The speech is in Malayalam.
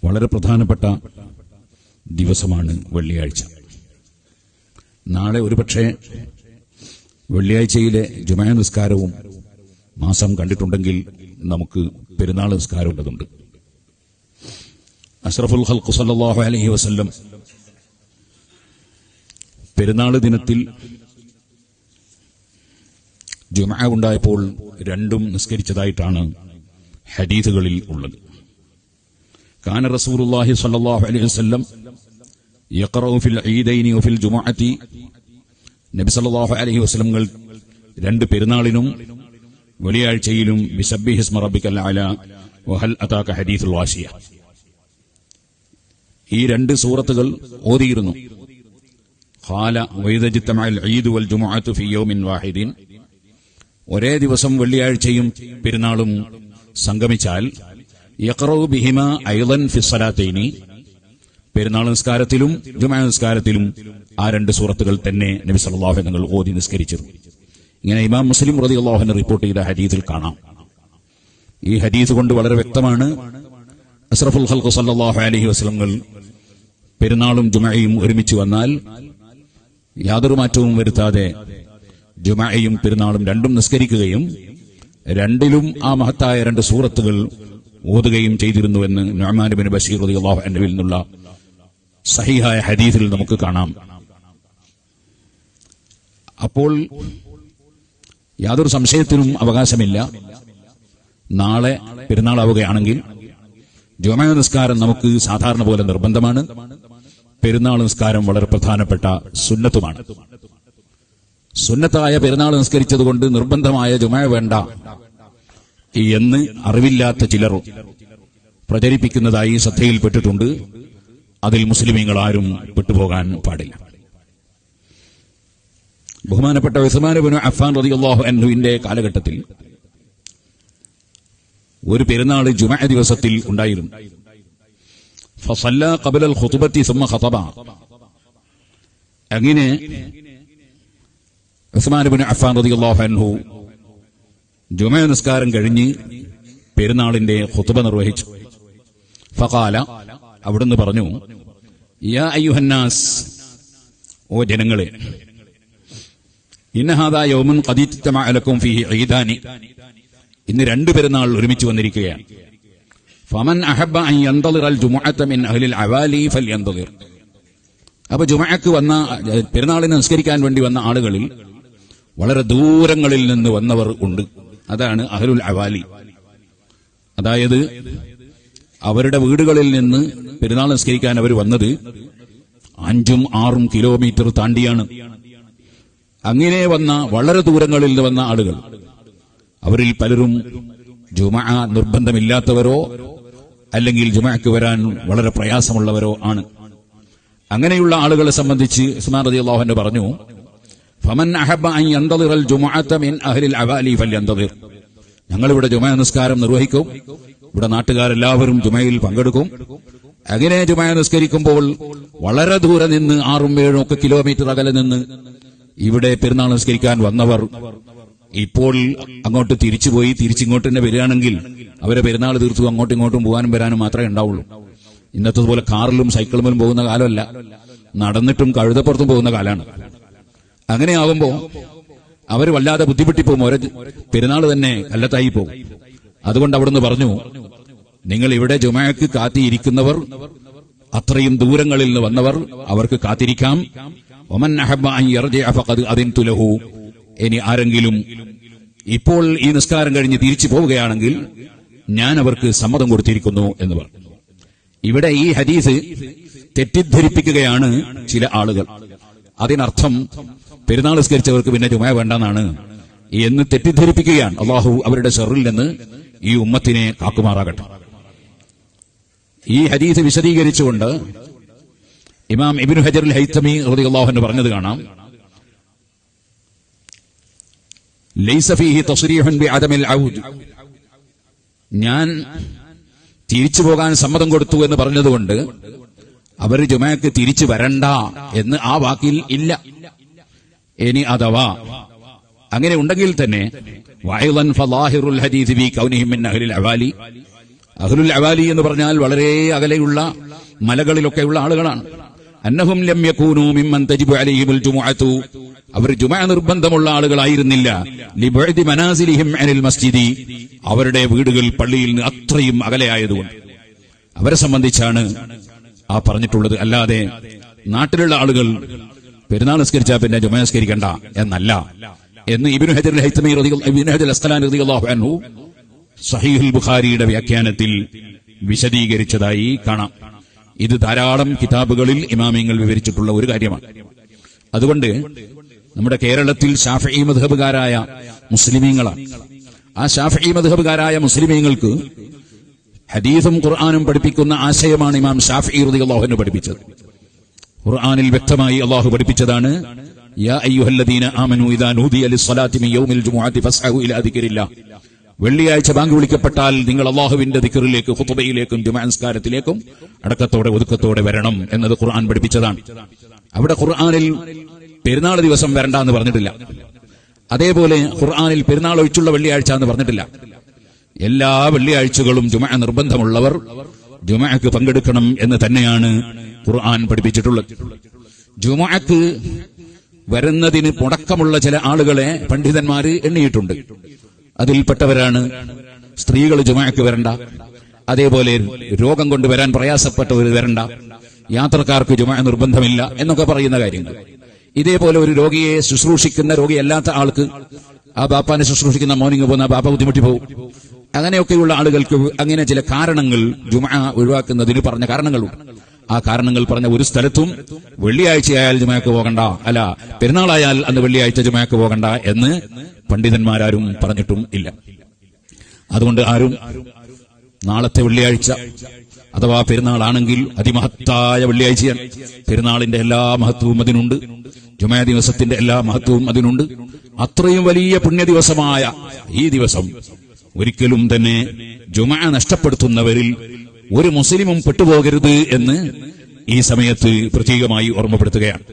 വളരെ പ്രധാനപ്പെട്ട ദിവസമാണ് വെള്ളിയാഴ്ച. നാളെ ഒരുപക്ഷെ വെള്ളിയാഴ്ചയിലെ ജുമാ നിസ്കാരവും മാസം കണ്ടിട്ടുണ്ടെങ്കിൽ നമുക്ക് പെരുന്നാൾ നിസ്കാരമുള്ളതുണ്ട്. അഷ്റഫുൽ ഖൽഖ് സല്ലല്ലാഹു അലൈഹി വസല്ലം പെരുന്നാൾ ദിനത്തിൽ ജുമാ ഉണ്ടായപ്പോൾ രണ്ടും നിസ്കരിച്ചതായിട്ടാണ് ഹദീസുകളിൽ ഉള്ളത്. കാന റസൂലുള്ളാഹി സ്വല്ലല്ലാഹു അലൈഹി വസല്ലം യഖറഉ ഫിൽ ഈദൈനി വഫിൽ ജുമുഅത്തി, നബി സല്ലല്ലാഹു അലൈഹി വസല്ലം രണ്ട് പെരുന്നാളിനും വെള്ളിയാഴ്ചയിലും ബിസബ്ബിഹി ഇസ്മ റബ്ബിക്കൽ അഅല വഹൽ അതാക ഹദീസുൽ വാശിയ, ഈ രണ്ട് സൂറത്തുകൾ ഓതിയിരുന്നു. ഖാല വഇദജ്തമഅൽ ഈദു വൽ ജുമുഅത്തു ഫീ യൗമിൻ വാഹിദിൻ, ഒരേ ദിവസം വെള്ളിയാഴ്ചയും പെരുന്നാളും സംഗമിച്ചാൽ യഖറഉ ബിഹിമാ അയ്ളൻ ഫി സ്വലാത്തൈനി, പെരുന്നാൾ നിസ്കാരത്തിലും ജുമാ നിസ്കാരത്തിലും ആ രണ്ട് സൂറത്തുകൾ തന്നെ നബി സല്ലല്ലാഹു അലൈഹി വസല്ലം ഓതി നിസ്കരിച്ചിരുന്നു. ഇങ്ങനെ ഇമാം മുസ്ലിം റളിയല്ലാഹു അൻഹു റിപ്പോർട്ട് ചെയ്ത ഹദീസിൽ കാണാം. ഈ ഹദീസ് കൊണ്ട് വളരെ വ്യക്തമാണ് അഷ്റഫുൽ ഖൽഖ് സല്ലല്ലാഹു അലൈഹി വസല്ലം പെരുന്നാളും ജുമഅയും ഒരുമിച്ച് വന്നാൽ യാതൊരു മാറ്റവും വരുത്താതെ ജുമഅയും പെരുന്നാളും രണ്ടും നിസ്കരിക്കുകയും രണ്ടിലും ആ മഹത്തായ രണ്ട് സൂറത്തുകൾ ഓതുകയും ചെയ്തിരുന്നുവെന്ന് നുഅ്മാൻ ഇബ്നു ബശീർ റളിയല്ലാഹു അൻഹുവിൽ നിന്നുള്ള സഹീഹായ ഹദീസിൽ നമുക്ക് കാണാം. അപ്പോൾ യാതൊരു സംശയത്തിനും അവകാശമില്ല, നാളെ പെരുന്നാളാവുകയാണെങ്കിൽ ജുമാ നിസ്കാരം നമുക്ക് സാധാരണ പോലെ നിർബന്ധമാണ്, പെരുന്നാൾ നിസ്കാരം വളരെ പ്രധാനപ്പെട്ട സുന്നത്തുമാണ്. സുന്നത്തായ പെരുന്നാൾ നിസ്കരിച്ചതുകൊണ്ട് നിർബന്ധമായ ജുമാ വേണ്ട എന്ന് അറിവില്ലാത്ത ചിലർ പ്രചരിപ്പിക്കുന്നതായി ശ്രദ്ധയിൽപ്പെട്ടിട്ടുണ്ട്. അതിൽ മുസ്ലിമീങ്ങൾ ആരും പെട്ടുപോകാൻ പാടില്ല. ബഹുമാനപ്പെട്ട ഉസ്മാൻ ഇബ്നു അഫ്ഫാൻ റളിയല്ലാഹു അൻഹുവിന്റെ കാലഘട്ടത്തിൽ ഒരു പെരുന്നാൾ ജുമാ ദിവസത്തിൽ ഉണ്ടായിരുന്നു. ഫസല്ല ഖബല അൽ ഖുതുബത്തി സുമ്മ ഖതബ, അങ്ങനെ ഉസ്മാൻ ഇബ്നു അഫ്ഫാൻ റളിയല്ലാഹു അൻഹു ജുമാ നിസ്കാരം കഴിഞ്ഞ് പെരുന്നാളിന്റെ ഖുതുബ നിർവഹിച്ചു. ഫഖാല, അവിടുന്ന് പറഞ്ഞു, യാ അയ്യുഹന്നാസ്, ഓ ജനങ്ങളെ, ഇന്ന ഹാദാ യൗമുൻ ഖദ് ഇജ്തമഅ ലക്കും ഫീഹി ഈദാനി, ഇന്ന് രണ്ട് പെരുന്നാൾ ഒരുമിച്ച് വന്നിരിക്കുകയാണ്. ഫമൻ അഹബ്ബ അൻ യന്തളിറ അൽ ജുമുഅത മിൻ അഹ്ലിൽ അവാലി ഫൽയന്തളിർ. അപ്പോൾ ജുമുഅക്ക് വന്ന പെരുന്നാളിനെ നിസ്കരിക്കാൻ വേണ്ടി വന്ന ആളുകളിൽ വളരെ ദൂരങ്ങളിൽ നിന്ന് വന്നവർ ഉണ്ട്. അതാണ് അഹ്ലുൽ അവാലി. അതായത് അവരുടെ വീടുകളിൽ നിന്ന് പെരുന്നാൾ നിസ്കരിക്കാൻ അവർ വന്നത് 5-6 കിലോമീറ്റർ താണ്ടിയാണ്. അങ്ങനെ വന്ന വളരെ ദൂരങ്ങളിൽ നിന്ന് വന്ന ആളുകൾ, അവരിൽ പലരും ജുമുഅ നിർബന്ധമില്ലാത്തവരോ അല്ലെങ്കിൽ ജുമുഅക്ക് വരാൻ വളരെ പ്രയാസമുള്ളവരോ ആണ്. അങ്ങനെയുള്ള ആളുകളെ സംബന്ധിച്ച് ഉസ്മാൻ റളിയല്ലാഹു അൻഹു പറഞ്ഞു, ഫമൻ അഹബ്ബ അൻ യന്തളിറൽ ജുമുഅത മിൻ അഹ്ലിൽ അവാലി ഫൽയന്തളിർ. ഞങ്ങളിവിടെ ജുമുഅ നിസ്കാരം നിർവഹിക്കും, ഇവിടെ നാട്ടുകാരെല്ലാവരും ജുമുഅയിൽ പങ്കെടുക്കും. അങ്ങനെ ജുമുഅ നിസ്കരിക്കുമ്പോൾ വളരെ ദൂരെ നിന്ന് 6-7 കിലോമീറ്റർ അകലെ നിന്ന് ഇവിടെ പെരുന്നാൾ നിസ്കരിക്കാൻ വന്നവർ ഇപ്പോൾ അങ്ങോട്ട് തിരിച്ചുപോയി തിരിച്ചിങ്ങോട്ട് തന്നെ വരികയാണെങ്കിൽ അവരെ പെരുന്നാൾ തീർത്തു അങ്ങോട്ടും ഇങ്ങോട്ടും പോകാനും വരാനും മാത്രമേ ഉണ്ടാവുള്ളൂ. ഇന്നത്തെ പോലെ കാറിലും സൈക്കിളിലും പോകുന്ന കാലമല്ല, നടന്നിട്ടും കഴുതപ്പുറത്തും പോകുന്ന കാലമാണ്. അങ്ങനെയാകുമ്പോ അവർ വല്ലാതെ ബുദ്ധിമുട്ടിപ്പോകും, അവരെ പെരുന്നാൾ തന്നെ കല്ലത്തായി പോകും. അതുകൊണ്ട് അവിടുന്ന് പറഞ്ഞു, നിങ്ങൾ ഇവിടെ ജുമുഅക്ക് കാത്തിയിരിക്കുന്നവർ, അത്രയും ദൂരങ്ങളിൽ നിന്ന് വന്നവർ, അവർക്ക് കാത്തിരിക്കാം. വമൻ അഹബ്ബ അൻ യർജിഅ ഫഖദ് അദിൻതു ലഹു. ഇനി ആരെങ്കിലും ഇപ്പോൾ ഈ നിസ്കാരം കഴിഞ്ഞ് തിരിച്ചു പോവുകയാണെങ്കിൽ ഞാൻ അവർക്ക് സമ്മതം കൊടുത്തിരിക്കുന്നു എന്ന് പറഞ്ഞു. ഇവിടെ ഈ ഹദീസ് തെറ്റിദ്ധരിപ്പിക്കുകയാണ് ചില ആളുകൾ. അതിനർത്ഥം പെരുന്നാൾ നിസ്കരിച്ചവർക്ക് പിന്നെ ജുമുഅ വേണ്ടെന്നാണ് എന്ന് തെറ്റിദ്ധരിപ്പിക്കുകയാണ്. അല്ലാഹു അവരുടെ ശർറിൽ നിന്ന് ഈ ഉമ്മത്തിനെ കാക്കുമാറാകട്ടെ. ഈ ഹദീസ് വിശദീകരിച്ചുകൊണ്ട് ഇമാം ഇബ്നു ഹജർ അൽ ഹൈതമി റളിയല്ലാഹു അൻഹു പറഞ്ഞത് കാണാം, ലൈസ ഫീഹി തസ്രീഹുൻ ബിഅദമിൽ ഔദ്. ഞാൻ തിരിച്ചു പോകാൻ സമ്മതം കൊടുത്തു എന്ന് പറഞ്ഞതുകൊണ്ട് അവർ ജുമുഅക്ക് തിരിച്ചു വരണ്ട എന്ന് ആ വാക്കിൽ ഇല്ല. ഇനി അഥവാ അങ്ങനെ ഉണ്ടെങ്കിൽ തന്നെ വഅയ്ളൻ ഫളാഹിറുൽ ഹദീസ് ബി കൗനിഹിം മിൻ അഹ്ലിൽ അവാലി, അഹ്ലുൽ അവാലി എന്ന് പറഞ്ഞാൽ വളരെ അകലെയുള്ള മലകളിലൊക്കെയുള്ള ആളുകളാണ്. അന്നഹും ലം യകൂനൂ മിമ്മൻ തജിബു അലൈഹിമുൽ ജുമുഅതു, അവർ ജുമുഅ നിർബന്ധമുള്ള ആളുകളായിരുന്നില്ല. ലിബഅദി മനാസിലിഹിം അനിൽ മസ്ജിദി, അവരുടെ വീടുകൾ പള്ളിയിൽ നിന്ന് അത്രയും അകലെയായതുകൊണ്ട് അവരെ സംബന്ധിച്ചാണ് ആ പറഞ്ഞിട്ടുള്ളത്. അല്ലാതെ നാട്ടിലുള്ള ആളുകൾ പെരുന്നാൾ നിസ്കരിച്ചാൽ പിന്നെ ജുമുഅ നിസ്കരിക്കണ്ട എന്നല്ല എന്ന് ഇബ്നു ഹജർ അസ്ഖലാനി റളിയല്ലാഹു അൻഹു സഹീഹുൽ ബുഖാരിയുടെ വ്യാഖ്യാനത്തിൽ വിശദീകരിച്ചതായി കാണാം. ഇത് ധാരാളം കിതാബുകളിൽ ഇമാമിങ്ങൾ വിവരിച്ചിട്ടുള്ള ഒരു കാര്യമാണ്. അതുകൊണ്ട് നമ്മുടെ കേരളത്തിൽ ശാഫിഈ മദ്ഹബുകാരായ മുസ്ലിമീങ്ങളാണ്. ആ ശാഫിഈ മദ്ഹബുകാരായ മുസ്ലിമീങ്ങൾക്ക് ഹദീസും ഖുർആനും പഠിപ്പിക്കുന്ന ആശയമാണ് ഇമാം ശാഫിഈ റളിയല്ലാഹു അൻഹു പഠിപ്പിച്ചത്. ഖുർആനിൽ വ്യക്തമായി അല്ലാഹു പഠിപ്പിച്ചതാണ്, യാ അയ്യുഹല്ലദീന ആമനൂ ഇദാ നൂദിയ ലിസ്സലാത്തി മിൻ യൗമിൽ ജുമുഅത്തി ഫസ്അഉ ഇലാ ദിക്രില്ലാഹ്, വെള്ളിയാഴ്ച ബാങ്ക് വിളിക്കപ്പെട്ടാൽ നിങ്ങൾ അല്ലാഹുവിന്റെ ദിക്റിലേക്ക്, ഖുതുബയിലേക്കും ജുമുഅ നിസ്കാരത്തിലേക്കും അടക്കത്തോടെ ഒതുക്കത്തോടെ വരണം എന്നത് ഖുർആൻ പഠിപ്പിച്ചതാണ്. അവിടെ ഖുർആനിൽ പെരുന്നാൾ ദിവസം വരണ്ട എന്ന് പറഞ്ഞിട്ടില്ല. അതേപോലെ ഖുർആനിൽ പെരുന്നാൾ ഒഴിച്ചുള്ള വെള്ളിയാഴ്ച എന്ന് പറഞ്ഞിട്ടില്ല. എല്ലാ വെള്ളിയാഴ്ചകളും ജുമുഅ നിർബന്ധമുള്ളവർ ജുമുഅക്ക് പങ്കെടുക്കണം എന്ന് തന്നെയാണ് ഖുർആൻ പഠിപ്പിച്ചിട്ടുള്ളത്. ജുമുഅക്ക് വരുന്നതിന് മുടക്കമുള്ള ചില ആളുകളെ പണ്ഡിതന്മാര് എണ്ണിയിട്ടുണ്ട്. അതിൽപ്പെട്ടവരാണ് സ്ത്രീകൾ ജുമുഅക്ക് വരണ്ട, അതേപോലെ രോഗം കൊണ്ട് വരാൻ പ്രയാസപ്പെട്ടവർ വരണ്ട, യാത്രക്കാർക്ക് ജുമുഅ നിർബന്ധമില്ല എന്നൊക്കെ പറയുന്ന കാര്യങ്ങൾ. ഇതേപോലെ ഒരു രോഗിയെ ശുശ്രൂഷിക്കുന്ന, രോഗിയല്ലാത്ത ആൾക്ക് ആ ബാപ്പാനെ ശുശ്രൂഷിക്കുന്ന മോർണിംഗ് പോകുന്ന ബാപ്പ ബുദ്ധിമുട്ടി പോകും. അങ്ങനെയൊക്കെയുള്ള ആളുകൾക്ക് അങ്ങനെ ചില കാരണങ്ങൾ ജുമുഅ ഒഴിവാക്കുന്നതിന് പറഞ്ഞ കാരണങ്ങളുണ്ട്. ആ കാരണങ്ങൾ പറഞ്ഞ ഒരു സ്ഥലത്തും വെള്ളിയാഴ്ചയായാൽ ജുമുഅക്ക് പോകണ്ട, അല്ല പെരുന്നാളായാൽ അന്ന് വെള്ളിയാഴ്ച ജുമുഅക്ക് പോകണ്ട എന്ന് പണ്ഡിതന്മാരാരും പറഞ്ഞിട്ടും ഇല്ല. അതുകൊണ്ട് ആരും നാളത്തെ വെള്ളിയാഴ്ച അഥവാ പെരുന്നാളാണെങ്കിൽ അതിമഹത്തായ വെള്ളിയാഴ്ചയാണ്. പെരുന്നാളിന്റെ എല്ലാ മഹത്വവും അതിനുണ്ട്, ജുമുഅ ദിവസത്തിന്റെ എല്ലാ മഹത്വവും അതിനുണ്ട്. അത്രയും വലിയ പുണ്യദിവസമായ ഈ ദിവസം ഒരിക്കലും തന്നെ ജുമുഅ നഷ്ടപ്പെടുത്തുന്നവരിൽ ഒരു മുസ്ലിമും പെട്ടുപോകരുത് എന്ന് ഈ സമയത്ത് പ്രത്യേകമായി ഓർമ്മപ്പെടുത്തുകയാണ്.